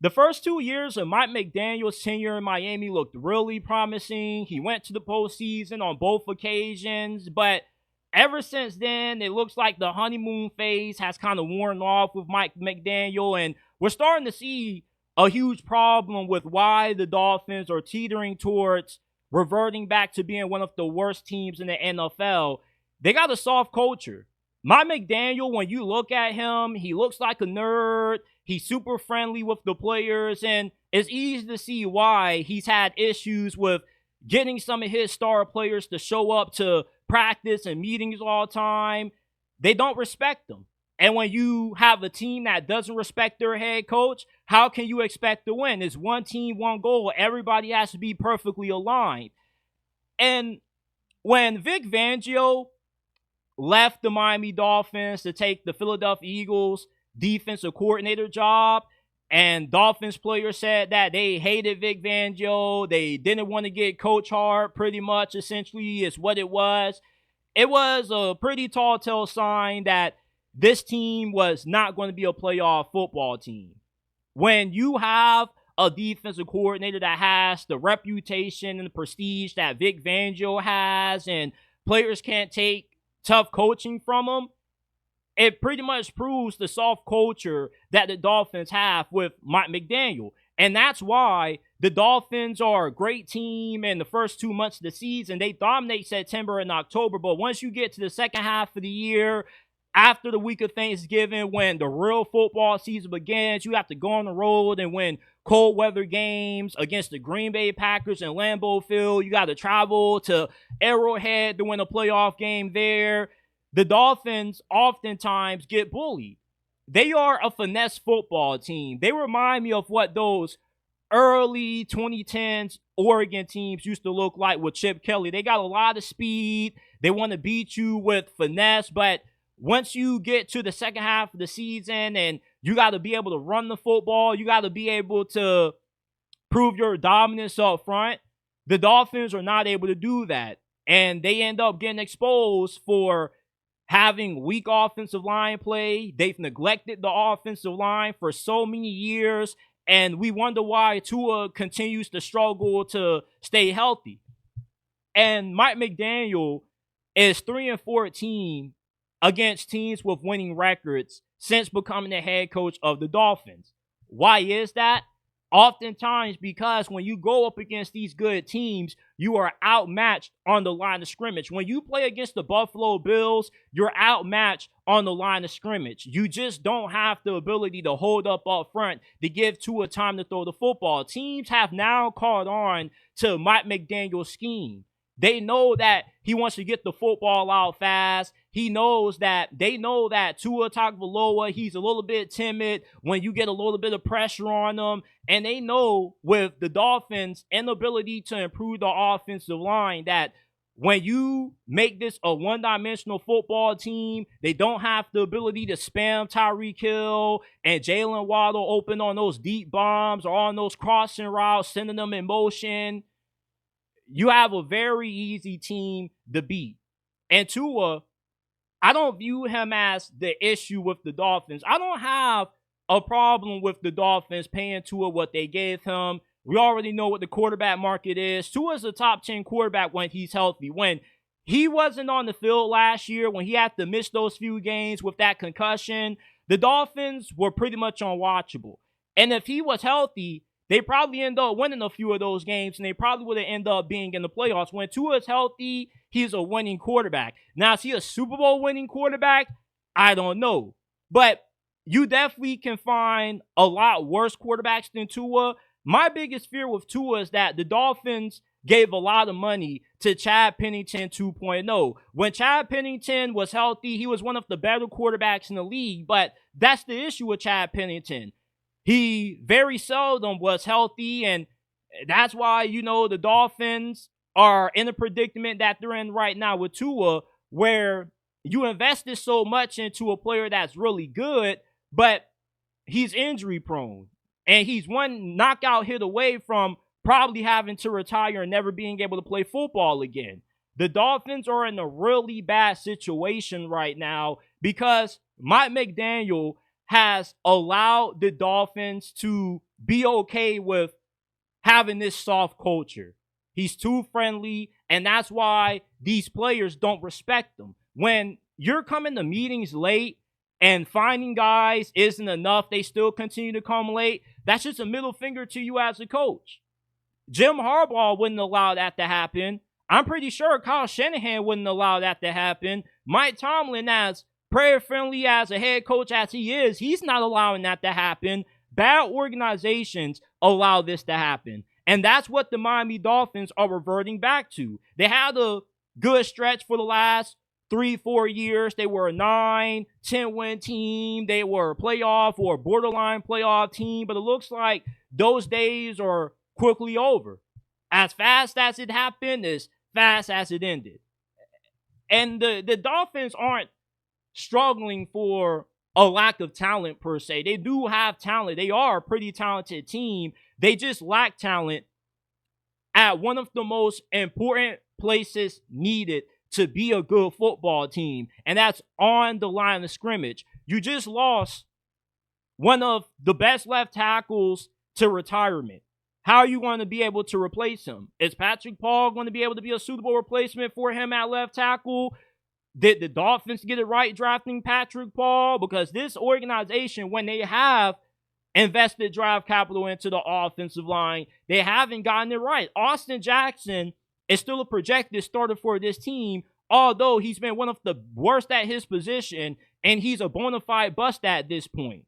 The first 2 years of Mike McDaniel's tenure in Miami looked really promising. He went to the postseason on both occasions, but ever since then, it looks like the honeymoon phase has kind of worn off with Mike McDaniel, and we're starting to see a huge problem with why the Dolphins are teetering towards reverting back to being one of the worst teams in the NFL. They got a soft culture. Mike McDaniel, when you look at him, he looks like a nerd. He's super friendly with the players, and it's easy to see why he's had issues with getting some of his star players to show up to practice and meetings all the time. They don't respect them. And when you have a team that doesn't respect their head coach, how can you expect to win? It's one team, one goal. Everybody has to be perfectly aligned. And when Vic Fangio left the Miami Dolphins to take the Philadelphia Eagles defensive coordinator job, and Dolphins players said that they hated Vic Fangio. They didn't want to get Coach Hart, pretty much, essentially, is what it was. It was a pretty tall tale sign that this team was not going to be a playoff football team. When you have a defensive coordinator that has the reputation and the prestige that Vic Fangio has, and players can't take tough coaching from him, it pretty much proves the soft culture that the Dolphins have with Mike McDaniel. And that's why the Dolphins are a great team in the first 2 months of the season. They dominate September and October, but once you get to the second half of the year, after the week of Thanksgiving, when the real football season begins, you have to go on the road and win cold weather games against the Green Bay Packers and Lambeau Field. You got to travel to Arrowhead to win a playoff game there. The Dolphins oftentimes get bullied. They are a finesse football team. They remind me of what those early 2010s Oregon teams used to look like with Chip Kelly. They got a lot of speed. They want to beat you with finesse, but once you get to the second half of the season and you got to be able to run the football, you got to be able to prove your dominance up front, the Dolphins are not able to do that. And they end up getting exposed for having weak offensive line play. They've neglected the offensive line for so many years, and we wonder why Tua continues to struggle to stay healthy. And Mike McDaniel is 3-14 against teams with winning records since becoming the head coach of the Dolphins. Why is that? Oftentimes because when you go up against these good teams, you are outmatched on the line of scrimmage. When you play against the Buffalo Bills, you're outmatched on the line of scrimmage. You just don't have the ability to hold up front to give Tua time to throw the football. Teams have now caught on to Mike McDaniel's scheme. They know that he wants to get the football out fast. They know that Tua Tagovailoa, he's a little bit timid when you get a little bit of pressure on him. And they know with the Dolphins' inability to improve the offensive line that when you make this a one-dimensional football team, they don't have the ability to spam Tyreek Hill and Jalen Waddle open on those deep bombs or on those crossing routes, sending them in motion. You have a very easy team to beat. And Tua, I don't view him as the issue with the Dolphins. I don't have a problem with the Dolphins paying Tua what they gave him. We already know what the quarterback market is. Tua's a top 10 quarterback when he's healthy. When he wasn't on the field last year, when he had to miss those few games with that concussion, the Dolphins were pretty much unwatchable. And if he was healthy, they probably end up winning a few of those games, and they probably would have ended up being in the playoffs. When Tua is healthy, he's a winning quarterback. Now, is he a Super Bowl winning quarterback? I don't know. But you definitely can find a lot worse quarterbacks than Tua. My biggest fear with Tua is that the Dolphins gave a lot of money to Chad Pennington 2.0. When Chad Pennington was healthy, he was one of the better quarterbacks in the league, but that's the issue with Chad Pennington. He very seldom was healthy, and that's why, the Dolphins are in a predicament that they're in right now with Tua, where you invested so much into a player that's really good, but he's injury prone. And he's one knockout hit away from probably having to retire and never being able to play football again. The Dolphins are in a really bad situation right now because Mike McDaniel has allowed the Dolphins to be okay with having this soft culture. He's too friendly, and that's why these players don't respect him. When you're coming to meetings late and finding guys isn't enough, they still continue to come late, that's just a middle finger to you as a coach. Jim Harbaugh wouldn't allow that to happen. I'm pretty sure Kyle Shanahan wouldn't allow that to happen. Mike Tomlin, as prayer friendly as a head coach as he is, he's not allowing that to happen. Bad organizations allow this to happen. And that's what the Miami Dolphins are reverting back to. They had a good stretch for the last 3-4 years. They were a 9-10 win team. They were a playoff or borderline playoff team. But it looks like those days are quickly over. As fast as it happened, as fast as it ended. And the Dolphins aren't struggling for a lack of talent per se. They do have talent. They are a pretty talented team. They just lack talent at one of the most important places needed to be a good football team, and that's on the line of scrimmage. You just lost one of the best left tackles to retirement. How are you going to be able to replace him? Is Patrick Paul going to be able to be a suitable replacement for him at left tackle? Did the Dolphins get it right drafting Patrick Paul? Because this organization, when they have invested draft capital into the offensive line, they haven't gotten it right. Austin Jackson is still a projected starter for this team, although he's been one of the worst at his position, and he's a bona fide bust at this point.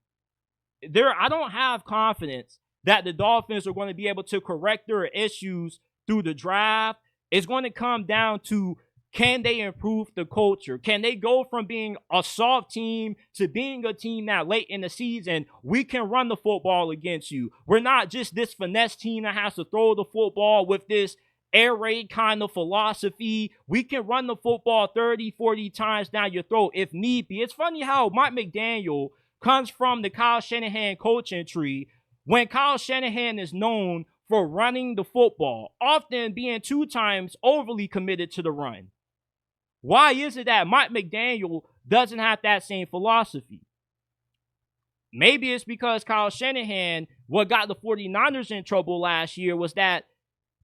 I don't have confidence that the Dolphins are going to be able to correct their issues through the draft. It's going to come down to, can they improve the culture? Can they go from being a soft team to being a team that late in the season, we can run the football against you? We're not just this finesse team that has to throw the football with this air raid kind of philosophy. We can run the football 30, 40 times down your throat if need be. It's funny how Mike McDaniel comes from the Kyle Shanahan coaching tree when Kyle Shanahan is known for running the football, often being 2 times overly committed to the run. Why is it that Mike McDaniel doesn't have that same philosophy? Maybe it's because Kyle Shanahan, what got the 49ers in trouble last year was that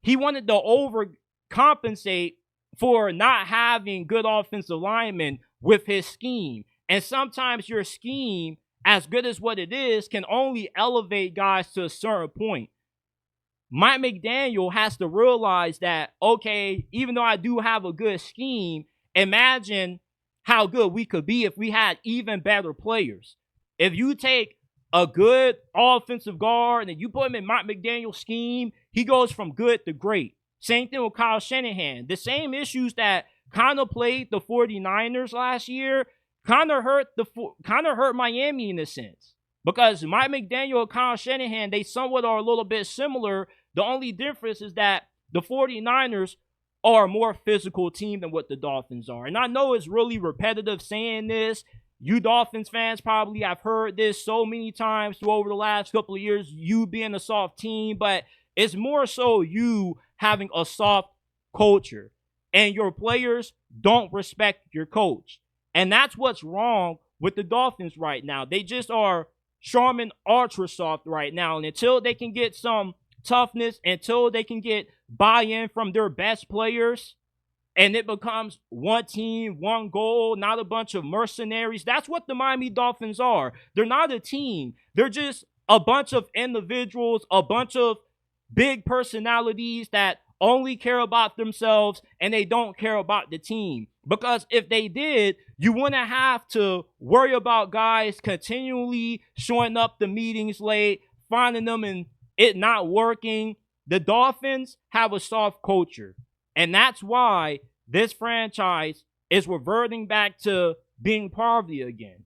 he wanted to overcompensate for not having good offensive linemen with his scheme. And sometimes your scheme, as good as what it is, can only elevate guys to a certain point. Mike McDaniel has to realize that, okay, even though I do have a good scheme, imagine how good we could be if we had even better players. If you take a good offensive guard and you put him in Mike McDaniel's scheme, he goes from good to great. Same thing with Kyle Shanahan. The same issues that kind of plagued the 49ers last year kind of hurt Miami in a sense. Because Mike McDaniel and Kyle Shanahan, they somewhat are a little bit similar. The only difference is that the 49ers are a more physical team than what the Dolphins are. And I know it's really repetitive saying this. You Dolphins fans probably have heard this so many times through over the last couple of years, you being a soft team, but it's more so you having a soft culture. And your players don't respect your coach. And that's what's wrong with the Dolphins right now. They just are Charmin ultra soft right now. And until they can get some toughness, until they can get buy-in from their best players, and it becomes one team, one goal, not a bunch of mercenaries. That's what the Miami Dolphins are. They're not a team. They're just a bunch of individuals, a bunch of big personalities that only care about themselves and they don't care about the team. Because if they did, you wouldn't have to worry about guys continually showing up to meetings late, finding them and it not working. The Dolphins have a soft culture. And that's why this franchise is reverting back to being poverty again.